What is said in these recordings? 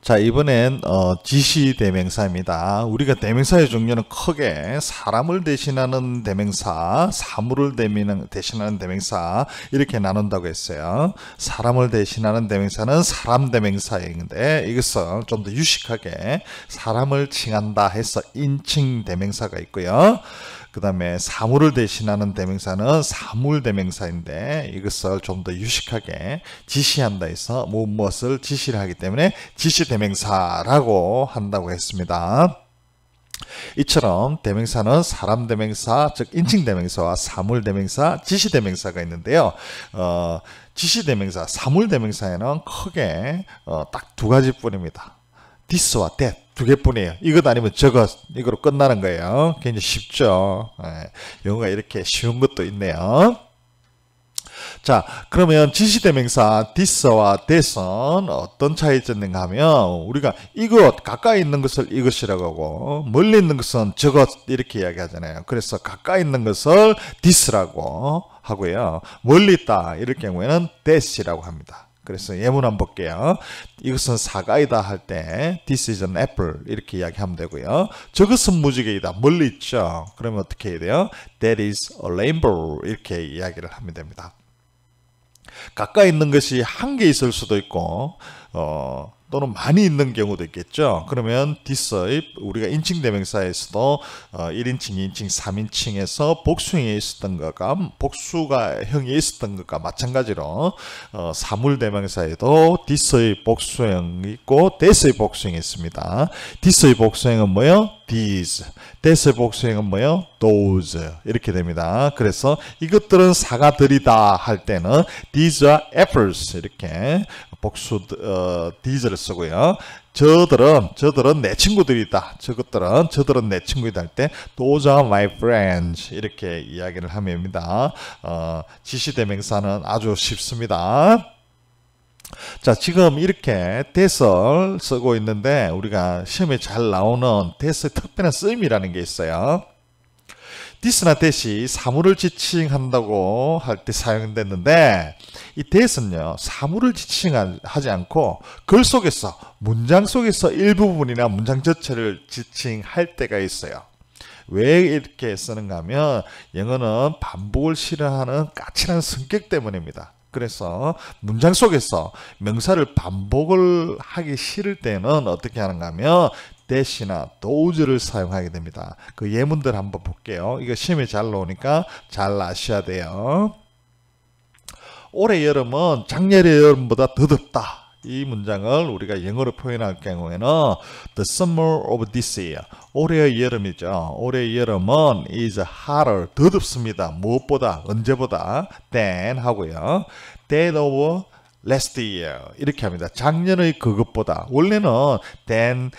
자, 이번엔 지시 대명사입니다. 우리가 대명사의 종류는 크게 사람을 대신하는 대명사, 사물을 대신하는 대명사 이렇게 나눈다고 했어요. 사람을 대신하는 대명사는 사람 대명사인데 이것은 좀 더 유식하게 사람을 칭한다 해서 인칭 대명사가 있고요. 그 다음에 사물을 대신하는 대명사는 사물 대명사인데 이것을 좀 더 유식하게 지시한다 해서 무엇을 지시를 하기 때문에 지시 대명사라고 한다고 했습니다. 이처럼 대명사는 사람 대명사, 즉 인칭 대명사와 사물 대명사, 지시 대명사가 있는데요. 지시 대명사, 사물 대명사에는 크게 딱 두 가지뿐입니다. this와 that 두 개뿐이에요. 이것 아니면 저것, 이거로 끝나는 거예요. 굉장히 쉽죠. 영어가 이렇게 쉬운 것도 있네요. 자, 그러면 지시대명사 this와 that은 어떤 차이점이 있는가 하면 우리가 이것, 가까이 있는 것을 이것이라고 하고 멀리 있는 것은 저것 이렇게 이야기하잖아요. 그래서 가까이 있는 것을 this라고 하고요. 멀리 있다 이럴 경우에는 that이라고 합니다. 그래서 예문 한번 볼게요. 이것은 사과이다 할 때 this is an apple 이렇게 이야기하면 되고요. 저것은 무지개이다. 멀리 있죠. 그러면 어떻게 해야 돼요? That is a rainbow 이렇게 이야기를 하면 됩니다. 가까이 있는 것이 한 개 있을 수도 있고 또는 많이 있는 경우도 있겠죠. 그러면 this의 우리가 인칭 대명사에서도 1인칭, 2인칭, 3인칭에서 복수형이 있었던 것과 복수가 형이 있었던 것과 마찬가지로 사물 대명사에도 this의 복수형이 있고 that의 복수형이 있습니다. this의 복수형은 뭐예요? these. that의 복수형은 뭐예요? those. 이렇게 됩니다. 그래서 이것들은 사과들이다 할 때는 these are apples 이렇게 복수 these를 쓰고요. 저들은 내 친구들이다. 저들은 내 친구이다 할 때 those are my friends 이렇게 이야기를 하면 됩니다. 지시대명사는 아주 쉽습니다. 자, 지금 이렇게 that을 쓰고 있는데 우리가 시험에 잘 나오는 that의 특별한 쓰임이라는 게 있어요. this나 that이 사물을 지칭한다고 할 때 사용됐는데 이 that은요 사물을 지칭하지 않고 글 속에서 문장 속에서 일부분이나 문장 전체를 지칭할 때가 있어요. 왜 이렇게 쓰는가 하면 영어는 반복을 싫어하는 까칠한 성격 때문입니다. 그래서 문장 속에서 명사를 반복을 하기 싫을 때는 어떻게 하는가 하면 that이나 those를 사용하게 됩니다. 그 예문들 한번 볼게요. 이거 시험에 잘 나오니까 잘 아셔야 돼요. 올해 여름은 작년의 여름보다 더 덥다. 이 문장을 우리가 영어로 표현할 경우에는 The summer of this year. 올해의 여름이죠. 올해의 여름은 is hotter. 더 덥습니다. 무엇보다, 언제보다 than 하고요. that of last year. 이렇게 합니다. 작년의 그것보다. 원래는 than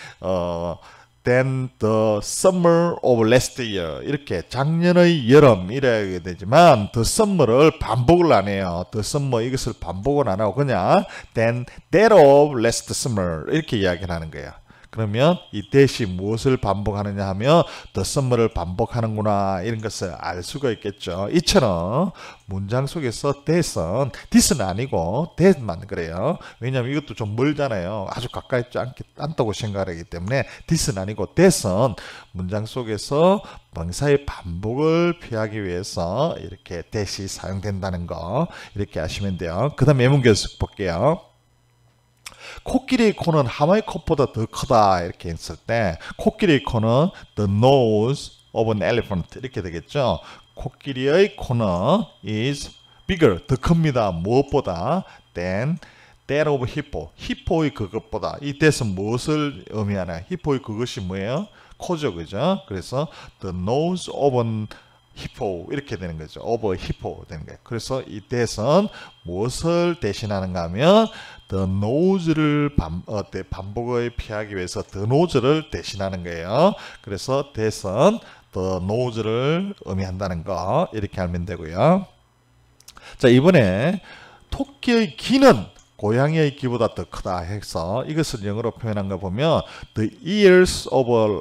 the summer of last year 이렇게 작년의 여름 이래야 되지만 the summer를 반복을 안 해요. the summer 이것을 반복을 안 하고 그냥 than that of last summer 이렇게 이야기를 하는 거예요. 그러면 이 that이 무엇을 반복하느냐 하면 the summer를 반복하는구나 이런 것을 알 수가 있겠죠. 이처럼 문장 속에서 this는 아니고 that만 그래요. 왜냐하면 이것도 좀 멀잖아요. 아주 가까이 있지 않다고 생각하기 때문에 this는 아니고 that은 문장 속에서 명사의 반복을 피하기 위해서 이렇게 that이 사용된다는 거 이렇게 아시면 돼요. 그 다음에 예문 계속 볼게요. 코끼리의 코는 하마의 콧보다 더 크다 이렇게 했을 때 코끼리의 코는 the nose of an elephant 이렇게 되겠죠. 코끼리의 코는 is bigger 더 큽니다. 무엇보다 than that of hippo 히포의 그것보다 이 that은 무엇을 의미하나 히포의 그것이 뭐예요? 코죠. 그죠? 그래서 the nose of an hippo 이렇게 되는 거죠. of a hippo 되는 거예요. 그래서 이 that은 무엇을 대신하는가 하면 the nose를 반복을 피하기 위해서 the nose를 대신하는 거예요. 그래서 that은 the nose를 의미한다는 거 이렇게 알면 되고요. 자, 이번에 토끼의 귀는 고양이의 귀보다 더 크다 해서 이것을 영어로 표현한 거 보면 the ears of a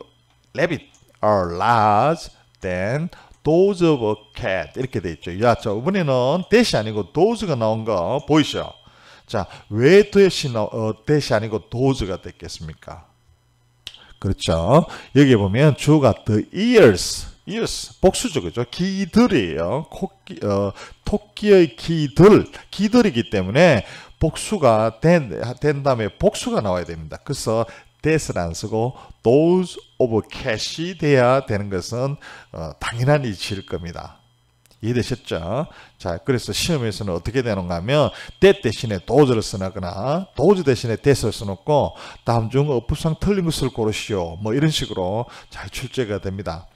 rabbit are large than those of a cat 이렇게 돼 있죠. 야, 저 이번에는 that이 아니고 those가 나온 거 보이시죠? 자, 왜 대시 아니고 does가 됐겠습니까? 그렇죠. 여기 보면 주어가 the ears, 복수죠, 그죠? 기들이에요. 토끼의 기들이기 때문에 복수가 된 다음에 복수가 나와야 됩니다. 그래서 that을 안 쓰고 those of cat이 돼야 되는 것은 당연한 이치일 겁니다. 이해되셨죠? 자, 그래서 시험에서는 어떻게 되는가 하면 that 대신에 does를 쓰거나 does 대신에 that을 써놓고 다음 중 어법상 틀린 것을 고르시오. 뭐 이런 식으로 잘 출제가 됩니다.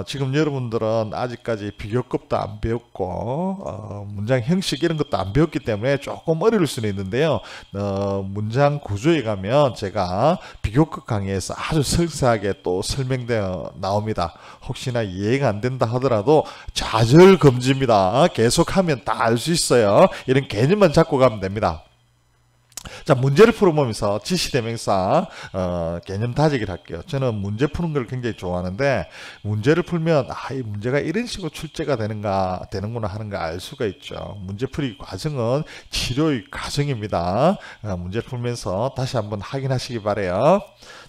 지금 여러분들은 아직까지 비교급도 안 배웠고 문장 형식 이런 것도 안 배웠기 때문에 조금 어려울 수는 있는데요. 문장 구조에 가면 제가 비교급 강의에서 아주 상세하게 또 설명되어 나옵니다. 혹시나 이해가 안 된다 하더라도 좌절금지입니다. 계속하면 다 알 수 있어요. 이런 개념만 잡고 가면 됩니다. 자, 문제를 풀어보면서 지시대명사 개념 다지기를 할게요. 저는 문제 푸는 걸 굉장히 좋아하는데 문제를 풀면 이 문제가 이런 식으로 출제가 되는구나 하는 걸 알 수가 있죠. 문제 풀이 과정은 치료의 과정입니다. 문제를 풀면서 다시 한번 확인하시기 바래요.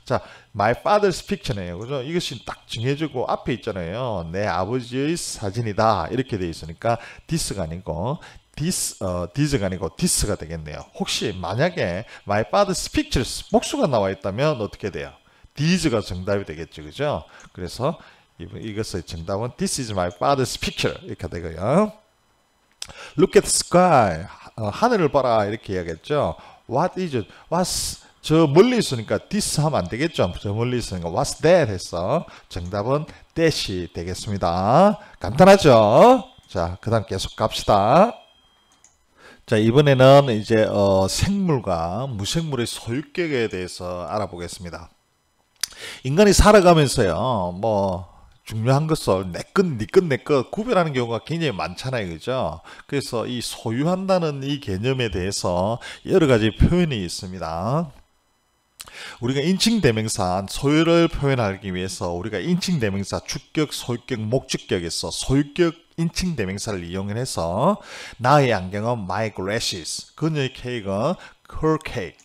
자, my father's picture네요. 그죠? 이것이 딱 정해지고 앞에 있잖아요. 내 아버지의 사진이다. 이렇게 되어 있으니까 this가 아니고 this가 아니고 this가 되겠네요. 혹시 만약에 my father's pictures 복수가 나와 있다면 어떻게 돼요? this가 정답이 되겠죠. 그죠? 그래서 이것의 정답은 this is my father's picture 이렇게 되고요. look at the sky 하늘을 봐라 이렇게 이야기했죠. what's 저 멀리 있으니까 this 하면 안 되겠죠. 저 멀리 있으니까 what's that 했어. 정답은 that이 되겠습니다. 간단하죠? 자, 그 다음 계속 갑시다. 자, 이번에는 이제 생물과 무생물의 소유격에 대해서 알아보겠습니다. 인간이 살아가면서요, 뭐 중요한 것을 내 것, 네 것, 내 것 구별하는 경우가 굉장히 많잖아요, 그죠? 그래서 이 소유한다는 이 개념에 대해서 여러 가지 표현이 있습니다. 우리가 인칭대명사 소유를 표현하기 위해서 우리가 인칭대명사 주격, 소유격, 목적격에서 소유격 인칭대명사를 이용해서 나의 안경은 my glasses, 그녀의 케이크는 her cake,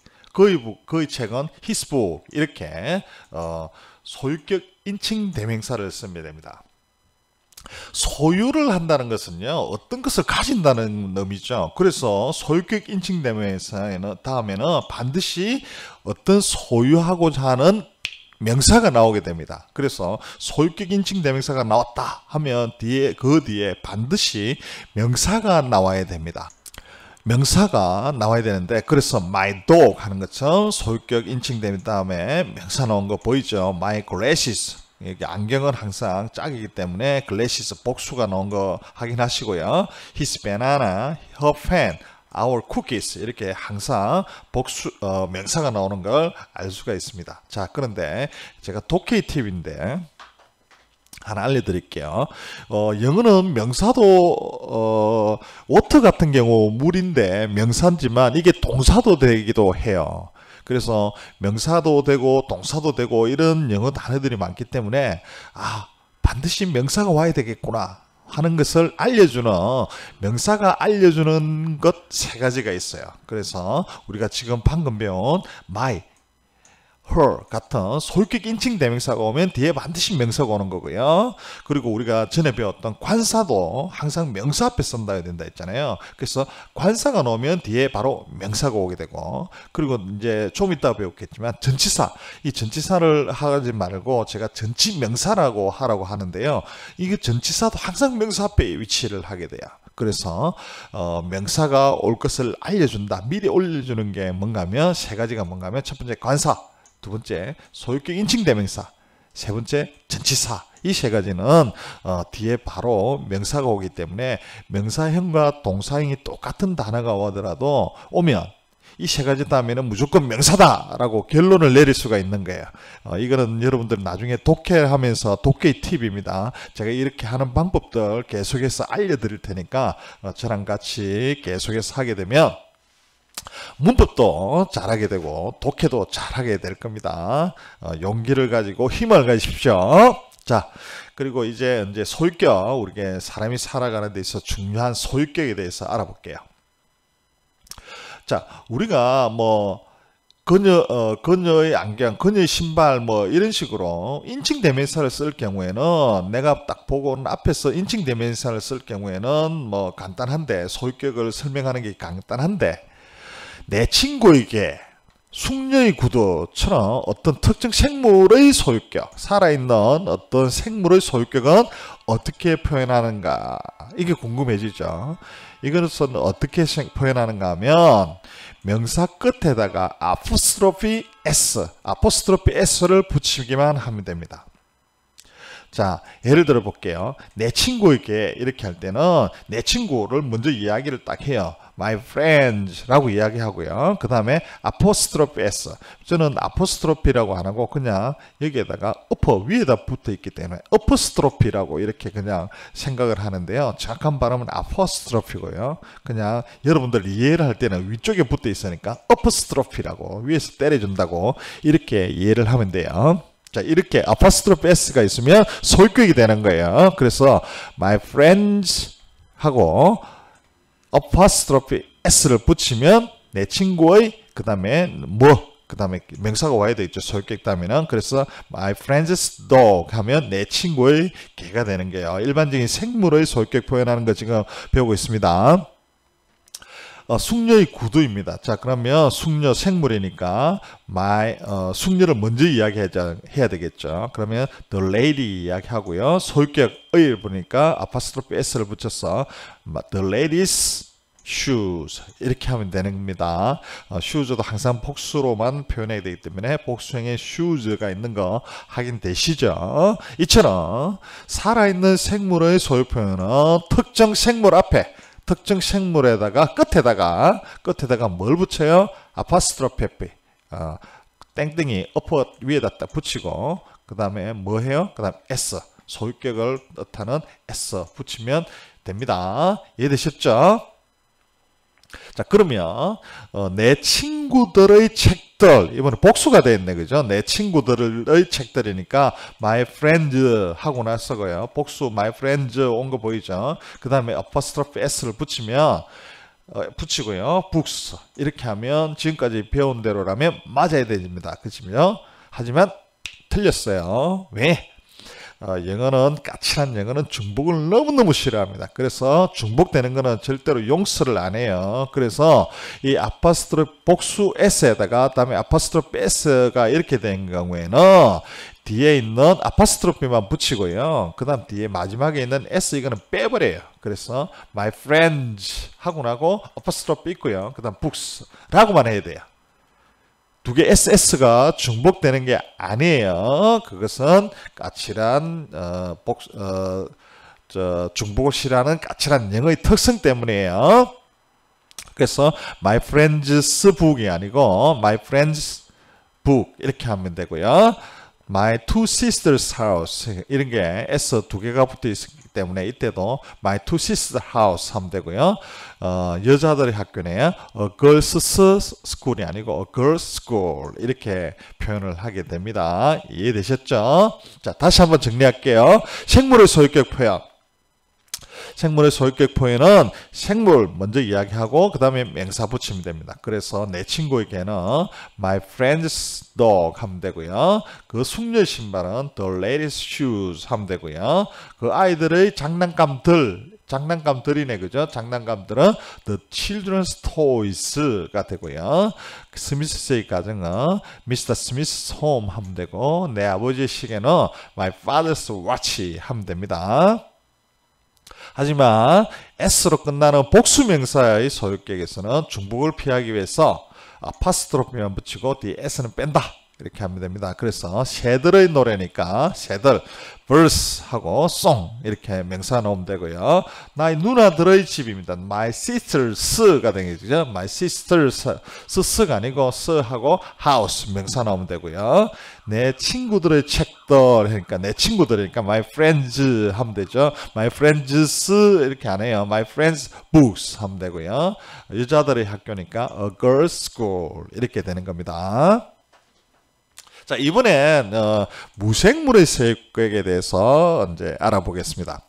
그의 책은 his book 이렇게 소유격 인칭대명사를 쓰면 됩니다. 소유를 한다는 것은요, 어떤 것을 가진다는 의미죠. 그래서 소유격 인칭대명사에는 다음에는 반드시 어떤 소유하고자 하는 명사가 나오게 됩니다. 그래서 소유격 인칭대명사가 나왔다 하면 그 뒤에 반드시 명사가 나와야 됩니다. 명사가 나와야 되는데, 그래서 my dog 하는 것처럼 소유격 인칭된 다음에 명사 나온 거 보이죠? my glasses. 여기 안경은 항상 짝이기 때문에 glasses 복수가 나온 거 확인하시고요. his banana, her pen, our cookies 이렇게 항상 명사가 나오는 걸 알 수가 있습니다. 자, 그런데 제가 독해의 팁인데 하나 알려드릴게요. 영어는 명사도 water 같은 경우 물인데 명사지만 이게 동사도 되기도 해요. 그래서 명사도 되고 동사도 되고 이런 영어 단어들이 많기 때문에 반드시 명사가 와야 되겠구나 하는 것을 알려주는, 명사가 알려주는 것 세 가지가 있어요. 그래서 우리가 지금 방금 배운 my, her 같은 소유격 인칭 대명사가 오면 뒤에 반드시 명사가 오는 거고요. 그리고 우리가 전에 배웠던 관사도 항상 명사 앞에 쓴다 해야 된다 했잖아요. 그래서 관사가 나오면 뒤에 바로 명사가 오게 되고, 그리고 이제 좀 이따 배웠겠지만 전치사, 이 전치사를 하지 말고 제가 전치명사라고 하라고 하는데요. 이게 전치사도 항상 명사 앞에 위치를 하게 돼요. 그래서 명사가 올 것을 알려준다, 미리 올려주는 게 뭔가 하면 세 가지가 뭔가 하면 첫 번째 관사, 두 번째 소유격 인칭대명사, 세 번째 전치사. 이 세 가지는 뒤에 바로 명사가 오기 때문에 명사형과 동사형이 똑같은 단어가 오면 이 세 가지 다음에는 무조건 명사다라고 결론을 내릴 수가 있는 거예요. 이거는 여러분들 나중에 독해하면서 독해의 팁입니다. 제가 이렇게 하는 방법들 계속해서 알려드릴 테니까 저랑 같이 계속해서 하게 되면 문법도 잘하게 되고 독해도 잘하게 될 겁니다. 용기를 가지고 힘을 가지십시오. 자, 그리고 이제 소유격, 우리가 사람이 살아가는 데 있어서 중요한 소유격에 대해서 알아볼게요. 자, 우리가 뭐 그녀의 안경, 그녀의 신발 뭐 이런 식으로 인칭 대명사를 쓸 경우에는 내가 딱 보고는 앞에서 인칭 대명사를 쓸 경우에는 뭐 간단한데 소유격을 설명하는 게 간단한데 내 친구에게 숙녀의 구두처럼 어떤 특정 생물의 소유격, 살아있는 어떤 생물의 소유격은 어떻게 표현하는가 이게 궁금해지죠. 이것은 어떻게 표현하는가 하면 명사 끝에다가 아포스트로피 S를 붙이기만 하면 됩니다. 자, 예를 들어 볼게요. 내 친구에게 이렇게 할 때는 내 친구를 먼저 이야기를 딱 해요. My friends라고 이야기하고요. 그 다음에 apostrophe S. 저는 apostrophe라고 안 하고 그냥 여기에다가 위에다 붙어 있기 때문에 apostrophe라고 이렇게 그냥 생각을 하는데요. 정확한 발음은 apostrophe고요. 그냥 여러분들 이해를 할 때는 위쪽에 붙어 있으니까 apostrophe라고 위에서 때려준다고 이렇게 이해를 하면 돼요. 자, 이렇게 apostrophe S가 있으면 소유격이 되는 거예요. 그래서 my friends 하고 apostrophe S를 붙이면 내 친구의 그 다음에 그 다음에 명사가 와야 되겠죠. 소유격 다음에는. 그래서 my friend's dog 하면 내 친구의 개가 되는 거예요. 일반적인 생물의 소유격 표현하는 거 지금 배우고 있습니다. 숙녀의 구두입니다. 자, 그러면 숙녀 생물이니까 숙녀를 먼저 이야기해야 되겠죠. 그러면 the lady 이야기하고요. 소유격의 보니까 apostrophe S를 붙여서 the lady's shoes 이렇게 하면 되는 겁니다. shoes도 항상 복수로만 표현해야 되기 때문에 복수형의 shoes가 있는 거 확인되시죠? 이처럼 살아있는 생물의 소유 표현은 특정 생물 앞에 특정 생물에다가 끝에다가 뭘 붙여요? apostrophe 땡땡이 위에다 딱 붙이고 그 다음에 뭐 해요? 그 다음 S 소유격을 뜻하는 S 붙이면 됩니다. 이해되셨죠? 자, 그러면 내 친구들의 책들 이번에 복수가 되어 있네, 그죠? 내 친구들의 책들이니까 my friends 하고 나서고요. 복수 my friends 온 거 보이죠? 그 다음에 apostrophe S를 붙이고요. books 이렇게 하면 지금까지 배운 대로라면 맞아야 됩니다. 그렇죠? 하지만 틀렸어요. 왜? 영어는 까칠한 영어는 중복을 너무너무 싫어합니다. 그래서 중복되는 거는 절대로 용서를 안 해요. 그래서 이 apostrophe 복수 S에다가 다음에 apostrophe S가 이렇게 된 경우에는 뒤에 있는 apostrophe만 붙이고요. 그 다음 뒤에 마지막에 있는 S 이거는 빼버려요. 그래서 my friends 하고 나고 apostrophe 있고요. 그 다음 books 라고만 해야 돼요. 두 개 SS가 중복되는 게 아니에요. 그것은 까칠한 중복을 싫어하는 까칠한 영어의 특성 때문이에요. 그래서 my friend's book이 아니고 my friend's book 이렇게 하면 되고요. my two sisters house 이런 게 S 두 개가 붙어 있기 때문에 이때도 my two sisters house 하면 되고요. 여자들의 학교네요. a girls school이 아니고 a girls school 이렇게 표현을 하게 됩니다. 이해되셨죠? 자, 다시 한번 정리할게요. 생물의 소유격 표현. 생물의 소유격 표현은 생물 먼저 이야기하고 그 다음에 명사 붙이면 됩니다. 그래서 내 친구에게는 my friend's dog 하면 되고요. 그 숙녀 신발은 the lady's shoes 하면 되고요. 그 아이들의 장난감들이네, 그죠? 장난감들은 the children's toys가 되고요. 스미스의 가정은 Mr. Smith's home 하면 되고 내 아버지의 시계는 my father's watch 하면 됩니다. 하지만 S로 끝나는 복수명사의 소유격에서는 중복을 피하기 위해서 apostrophe만 붙이고 뒤에 S는 뺀다. 이렇게 하면 됩니다. 그래서 새들의 노래니까 새들 verse 하고 song 이렇게 명사 넣으면 되고요. 나의 누나들의 집입니다. My sisters가 되겠죠. My sisters 스가 아니고 하고 house 명사 넣으면 되고요. 내 친구들의 책들 그러니까 내 친구들이니까 my friends 하면 되죠. my friends 이렇게 안 해요. my friends books 하면 되고요. 여자들의 학교니까 a girls school 이렇게 되는 겁니다. 자, 이번엔 무생물의 소유격에 대해서 이제 알아보겠습니다.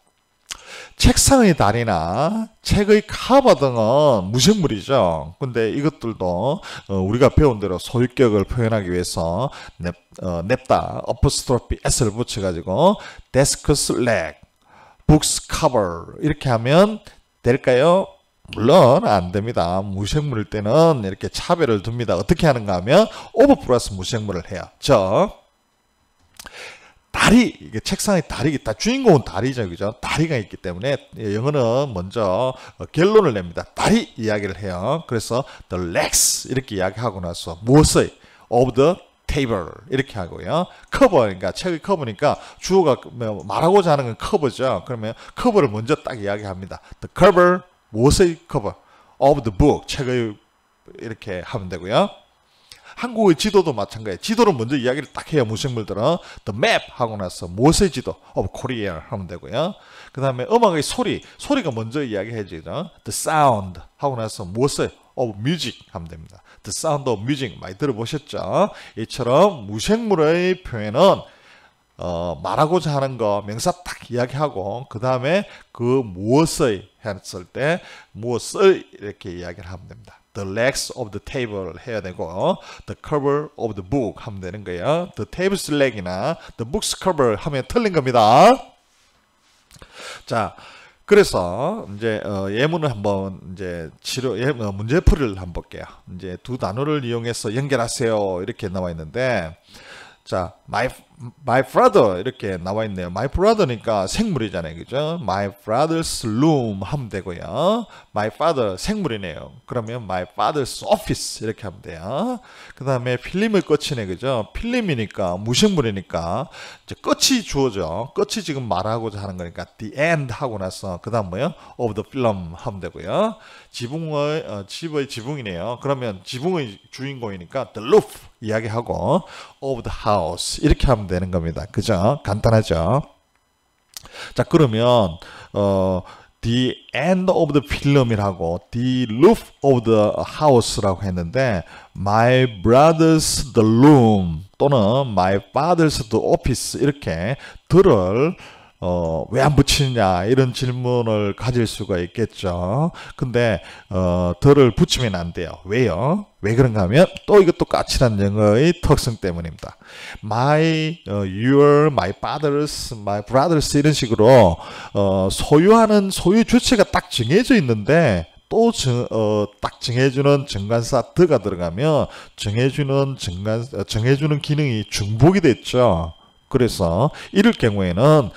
책상의 다리나 책의 커버 등은 무생물이죠. 근데 이것들도 우리가 배운 대로 소유격을 표현하기 위해서 냅다 어퍼스트로피 s를 붙여가지고 데스크's leg, books cover 이렇게 하면 될까요? 물론 안 됩니다. 무생물일 때는 이렇게 차별을 둡니다. 어떻게 하는가 하면 오버 플러스 무생물을 해요. 다리, 이게 책상의 다리, 다 주인공은 다리죠, 그죠? 다리가 있기 때문에 영어는 먼저 결론을 냅니다. 다리 이야기를 해요. 그래서 the legs 이렇게 이야기하고 나서 무엇의 of the table 이렇게 하고요. 커버, 그러니까 책의 커버니까 주어가 말하고자 하는 건 커버죠. 그러면 커버를 먼저 딱 이야기합니다. the cover 무엇의 커버 of the book 책의 이렇게 하면 되고요. 한국의 지도도 마찬가지예요. 지도를 먼저 이야기를 딱 해요. 무생물들은 the map 하고 나서 무엇의 지도 of Korea 하면 되고요. 그 다음에 음악의 소리가 먼저 이야기해야죠. the sound 하고 나서 무엇의 of music 하면 됩니다. the sound of music 많이 들어보셨죠? 이처럼 무생물의 표현은 말하고자 하는 거 명사 딱 이야기하고 그 다음에 그 무엇의 했을 때 무엇을 이렇게 이야기를 하면 됩니다. The legs of the table 해야 되고 the cover of the book 하면 되는 거예요. The table's leg이나 the book's cover 하면 틀린 겁니다. 자, 그래서 이제 예문을 한번 이제 문제풀이를 한번 볼게요. 이제 두 단어를 이용해서 연결하세요 이렇게 나와 있는데, 자, my brother 이렇게 나와 있네요. my brother니까 생물이잖아요, 그죠? my brother's room 하면 되고요. my father 생물이네요. 그러면 my father's office 이렇게 하면 돼요. 그 다음에 필름의 끝이네, 그죠? 필름이니까 무생물이니까 이제 끝이 주어져. 끝이 지금 말하고자 하는 거니까 the end 하고 나서 그 다음 뭐요? of the film 하면 되고요. 집의 지붕이네요. 그러면 지붕의 주인공이니까 the roof 이야기하고 of the house 이렇게 하면 되는 겁니다. 그죠? 간단하죠? 자, 그러면 the end of the film이라고 the roof of the house라고 했는데 my brother's the room 또는 my father's the office 이렇게 들을 왜 안 붙이느냐 이런 질문을 가질 수가 있겠죠. 근데 더를 붙이면 안 돼요. 왜요? 왜 그런가 하면 또 이것도 까칠한 영어의 특성 때문입니다. my, your, my father's, my brother's 이런 식으로 소유하는 소유 주체가 딱 정해져 있는데 또 딱 정해주는 정관사 더가 들어가면 정해주는 기능이 중복이 됐죠. 그래서 이럴 경우에는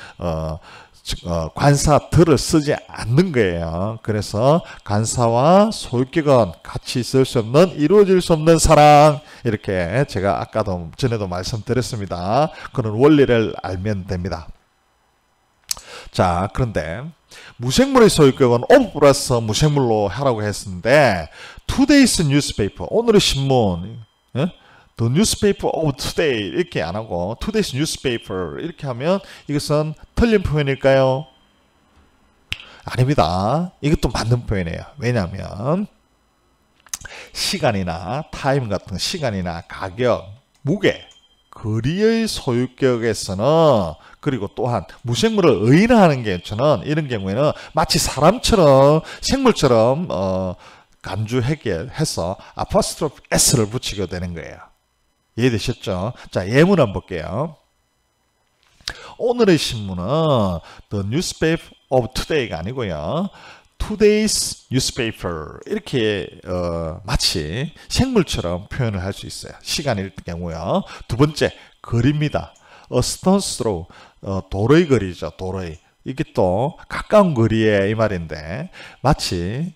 관사 더를 쓰지 않는 거예요. 그래서 관사와 소유격은 같이 있을 수 없는 이루어질 수 없는 사랑 이렇게 제가 아까도 전에도 말씀드렸습니다. 그런 원리를 알면 됩니다. 자, 그런데 무생물의 소유격은 of 플러스 무생물로 하라고 했는데 today's newspaper 오늘의 신문 The newspaper of today 이렇게 안 하고 today's newspaper 이렇게 하면 이것은 틀린 표현일까요? 아닙니다. 이것도 맞는 표현이에요. 왜냐하면 시간이나 타임 같은 시간이나 가격, 무게, 거리의 소유격에서는 그리고 또한 무생물을 의인화하는 경우는 이런 경우에는 마치 사람처럼 생물처럼 간주 해결해서 아포스트로피 s를 붙이게 되는 거예요. 이해되셨죠? 자, 예문 한번 볼게요. 오늘의 신문은 The newspaper of today가 아니고요. Today's newspaper 이렇게 마치 생물처럼 표현을 할 수 있어요. 시간일 경우요. 두 번째, 거리입니다. A stone's throw, 도로의 거리죠. 도로의. 이게 또 가까운 거리에 이 말인데 마치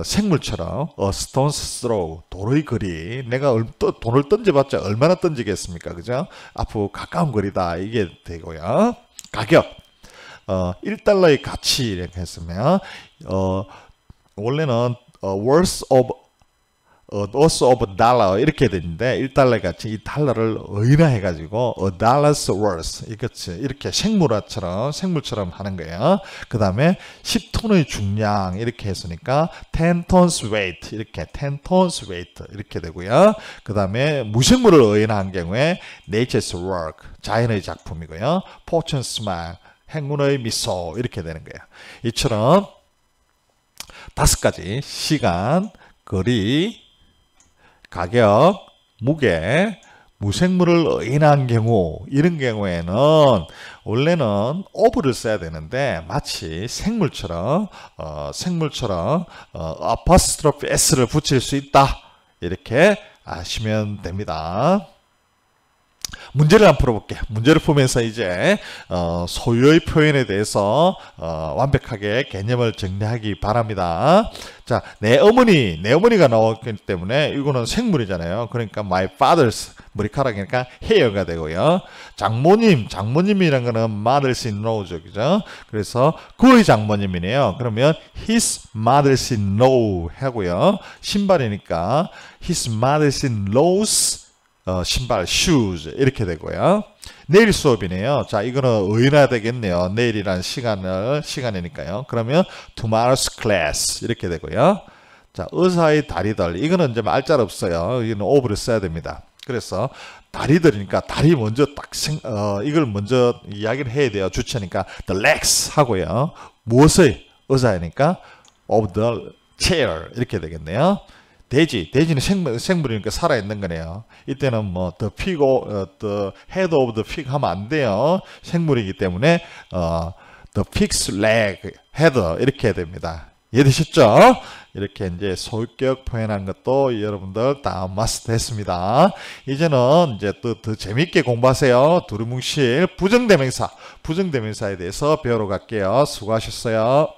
생물처럼 stone's throw 도로의 거리 내가 돈을 던져봤자 얼마나 던지겠습니까? 그죠? 앞으로 가까운 거리다 이게 되고요. 가격 1달러의 가치 이렇게 했으면 원래는 worth of $1 이렇게 되는데 1달러 같이 이 달러를 의인화해가지고 a dollar's worth 이렇게 생물처럼 하는 거예요. 그 다음에 10톤의 중량 이렇게 했으니까 10 tons weight 이렇게 10 tons weight 이렇게 되고요. 그 다음에 무생물을 의인화한 경우에 nature's work 자연의 작품이고요. fortune smile 행운의 미소 이렇게 되는 거예요. 이처럼 5가지 시간, 거리, 가격, 무게, 무생물을 의인한 경우 이런 경우에는 원래는 of를 써야 되는데 마치 생물처럼 apostrophe s를 붙일 수 있다 이렇게 아시면 됩니다. 문제를 한번 풀어볼게요. 문제를 풀면서 이제 소유의 표현에 대해서 완벽하게 개념을 정리하기 바랍니다. 자, 내 어머니가 나왔기 때문에 이거는 생물이잖아요. 그러니까 my father's 머리카락이니까 hair가 되고요. 장모님이란 거는 mother's-in-law죠, 그죠? 그래서 그의 장모님이네요. 그러면 his mother's-in-law 하고요. 신발이니까 his mother's-in-law's 신발, shoes 이렇게 되고요. 내일 수업이네요. 자, 이거는 의인화 되겠네요. 내일이란 시간이니까요. 그러면 tomorrow's class 이렇게 되고요. 자, 의사의 다리들 이거는 이제 말짤 없어요. 이거는 of를 써야 됩니다. 그래서 다리들이니까 다리 먼저 이걸 먼저 이야기를 해야 돼요. 주체니까 the legs 하고요. 무엇의 의자이니까 of the chair 이렇게 되겠네요. 돼지는 생물이니까 살아있는 거네요. 이때는 뭐 the pig, the head of the pig 하면 안 돼요. 생물이기 때문에 the pig's leg, head 이렇게 해야 됩니다. 이해되셨죠? 이렇게 이제 소유격 표현한 것도 여러분들 다 마스터했습니다. 이제는 이제 또 더 재밌게 공부하세요. 두루뭉실 부정대명사에 대해서 배우러 갈게요. 수고하셨어요.